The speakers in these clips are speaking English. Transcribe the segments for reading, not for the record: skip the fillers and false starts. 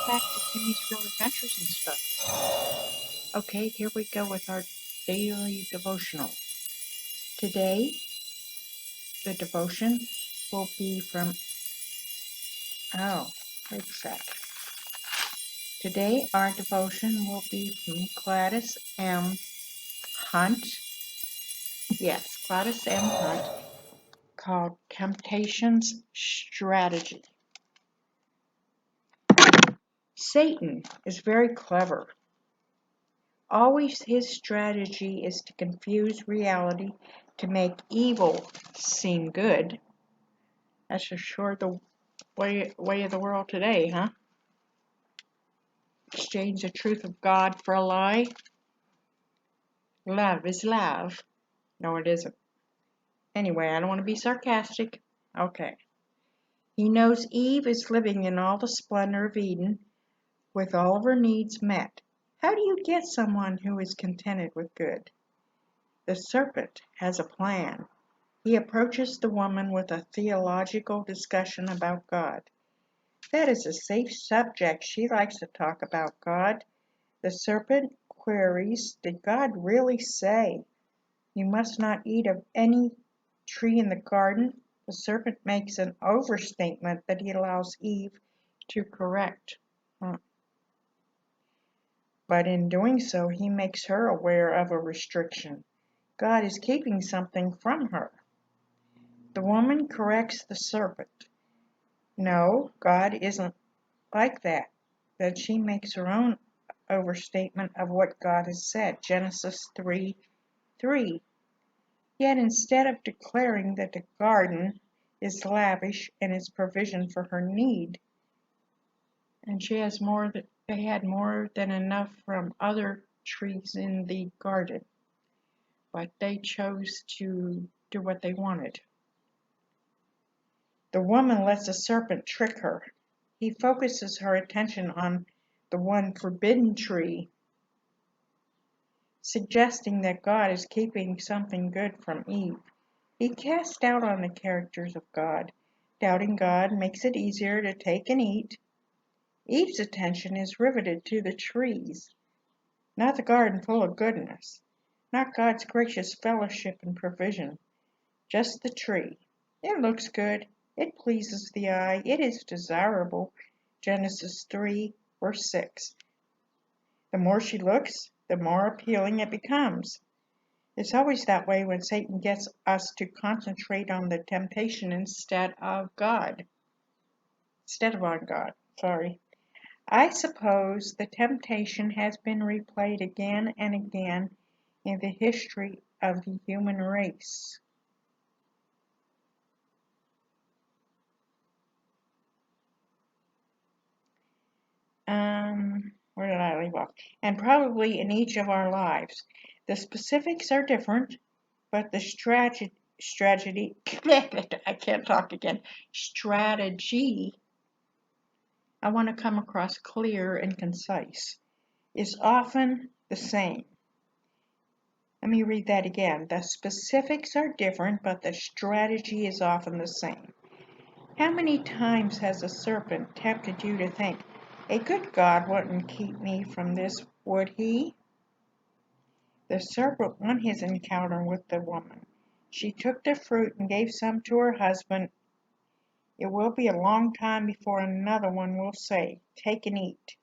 back to Timmy's Real Adventures and stuff. Okay, here we go with our daily devotional. Today, the devotion will be from, wait a sec. Today, our devotion will be from Gladys M. Hunt. Yes, Gladys M. Hunt, called Temptation's Strategy. Satan is very clever. Always his strategy is to confuse reality to make evil seem good. That's for sure the way of the world today, huh? Exchange the truth of God for a lie. Love is love. No, it isn't. Anyway, I don't want to be sarcastic. Okay. He knows Eve is living in all the splendor of Eden with all of her needs met. How do you get someone who is contented with good? The serpent has a plan. He approaches the woman with a theological discussion about God. That is a safe subject. She likes to talk about God. The serpent queries, did God really say, you must not eat of any tree in the garden? The serpent makes an overstatement that he allows Eve to correct. But in doing so, he makes her aware of a restriction. God is keeping something from her. The woman corrects the serpent. No, God isn't like that. Then she makes her own overstatement of what God has said. Genesis 3:3. Yet instead of declaring that the garden is lavish in its provision for her need, and they had more than enough from other trees in the garden, but they chose to do what they wanted. The woman lets the serpent trick her. He focuses her attention on the one forbidden tree, suggesting that God is keeping something good from Eve. He casts doubt on the characters of God. Doubting God makes it easier to take and eat. Eve's attention is riveted to the trees, not the garden full of goodness, not God's gracious fellowship and provision, just the tree. It looks good. It pleases the eye. It is desirable. Genesis 3, verse 6. The more she looks, the more appealing it becomes. It's always that way when Satan gets us to concentrate on the temptation instead of on God. I suppose the temptation has been replayed again and again in the history of the human race. Where did I leave off? And probably in each of our lives. The specifics are different, but the strategy, I can't talk again, strategy, I want to come across clear and concise, is often the same. Let me read that again. The specifics are different, but the strategy is often the same. How many times has a serpent tempted you to think, a good God wouldn't keep me from this, would he? The serpent won his encounter with the woman. She took the fruit and gave some to her husband. It will be a long time before another one will say, take and eat.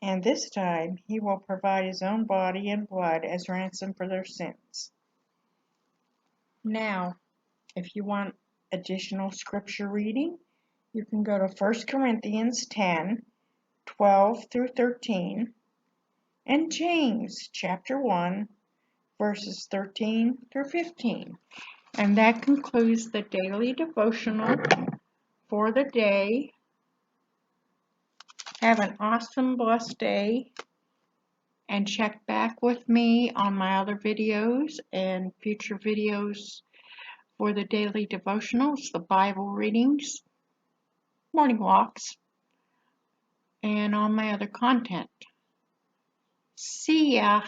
And this time he will provide his own body and blood as ransom for their sins. Now, if you want additional scripture reading, you can go to 1 Corinthians 10, 12 through 13, and James chapter 1, verses 13 through 15. And that concludes the daily devotional for the day. Have an awesome, blessed day. And check back with me on my other videos and future videos for the daily devotionals, the Bible readings, morning walks, and all my other content. See ya!